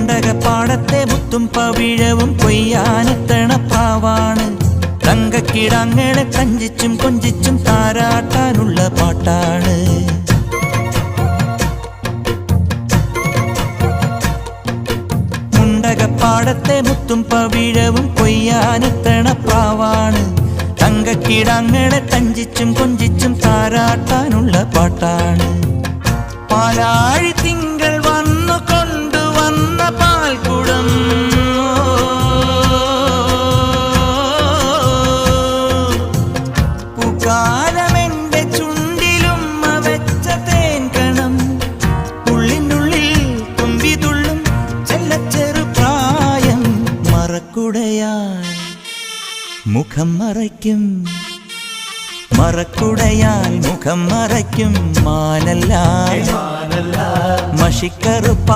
മുണ്ടകപ്പാടത്തെ മുത്തും പവിഴവും കൊയ്യാനെത്തണ പ്രാവാണ്. തങ്കക്കിടാങ്ങളെ കഞ്ചിച്ചും കൊഞ്ചിച്ചും താരാട്ടാനുള്ള പാട്ടാണ്. മുണ്ടകപ്പാടത്തെ മുത്തും പവിഴവും കൊയ്യാനെത്തണ പ്രാവാണ്. തങ്കക്കിടാങ്ങളെ കഞ്ചിച്ചും കൊഞ്ചിച്ചും താരാട്ടാനുള്ള പാട്ടാണ്. പാലാഴി തിങ്കൾ വന്നു കൊണ്ടുവന്ന പാൽക്കുടം പൂക്കാലമെന്റെ ചുണ്ടിലും വെച്ച തേൻകണം. ഉള്ളിനുള്ളിൽ തുമ്പിതുള്ളും ചെല്ലച്ചെറു പ്രായം. മറക്കുടയാൽ മുഖം മറയ്ക്കും, മറക്കുടയാൽ മുഖം മറയ്ക്കും. മാനല്ല മഷിക്കറുപ്പ